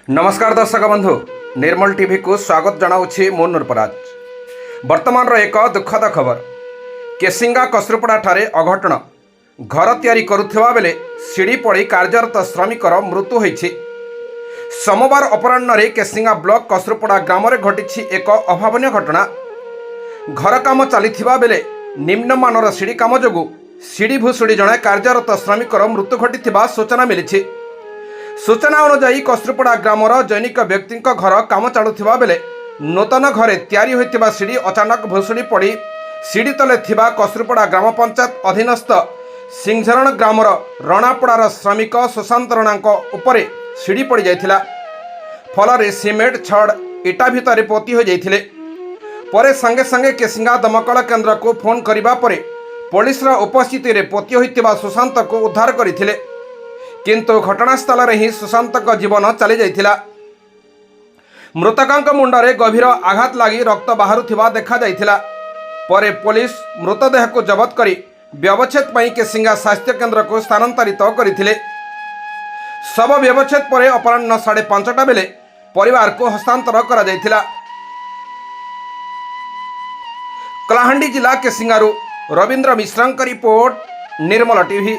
नमस्कार दर्शक बंधु निर्मल टीवी को स्वागत जनाऊँगी मु नूरपराज। वर्तमान एक दुखद खबर केसिंगा कसरुपड़ा ठारे अघटन घर तैयारी करुवा बेले सीढ़ी पड़ी कार्यरत श्रमिकर मृत्यु होईछि। सोमवार अपराह्न केसिंगा ब्लॉक कसरुपड़ा ग्राम में घटी एक अभावन घटना। घर काम चली बेले निम्नमानर सीढ़ी काम जोगु सीढ़ी भूषुड़ी जड़े कार्यरत श्रमिकर मृत्यु घटी सूचना मिली। सूचना अनुजाई कसरुपड़ा ग्रामर जैनिक व्यक्ति घर काम चलुवा बेले नूतन घरे तैयारी होइतिबा सीढ़ी अचानक भूषुड़ी पड़ी सीढ़ी तले थिबा कसरुपड़ा ग्राम पंचायत अधीनस्थ सिंहझरण ग्रामर रणापड़ार श्रमिक सुशांत रणांक उपरे सीढ़ी पड़ जाइथिला। फल सिमेंट छड़ इटा भितर पोती हो जाइथिले। परे संगे संगे केसिंगा दमकल केन्द्र को फोन करिबा परे पुलिस उपस्थिति रे पोती होइतिबा सुशांत को उद्धार करथिले, किंतु घटनास्थल रे ही सुशांत जीवन चली जाइथिला। मृतक मुंडरे गभीर आघात लगी रक्त बाहरुथिबा देखा जाइथिला। परे पुलिस मृतदेह को जबत करी व्यवच्छेद पई केसिंगा स्वास्थ्य केन्द्र को स्थानांतरित करथिले। शव व्यवच्छेद परे अपराह्न 5:30 बेले परिवार को हस्तांतर करा जाइथिला। कलाहांडी जिला केसिंगारू रवींद्र मिश्रा रिपोर्ट निर्मल टीवी।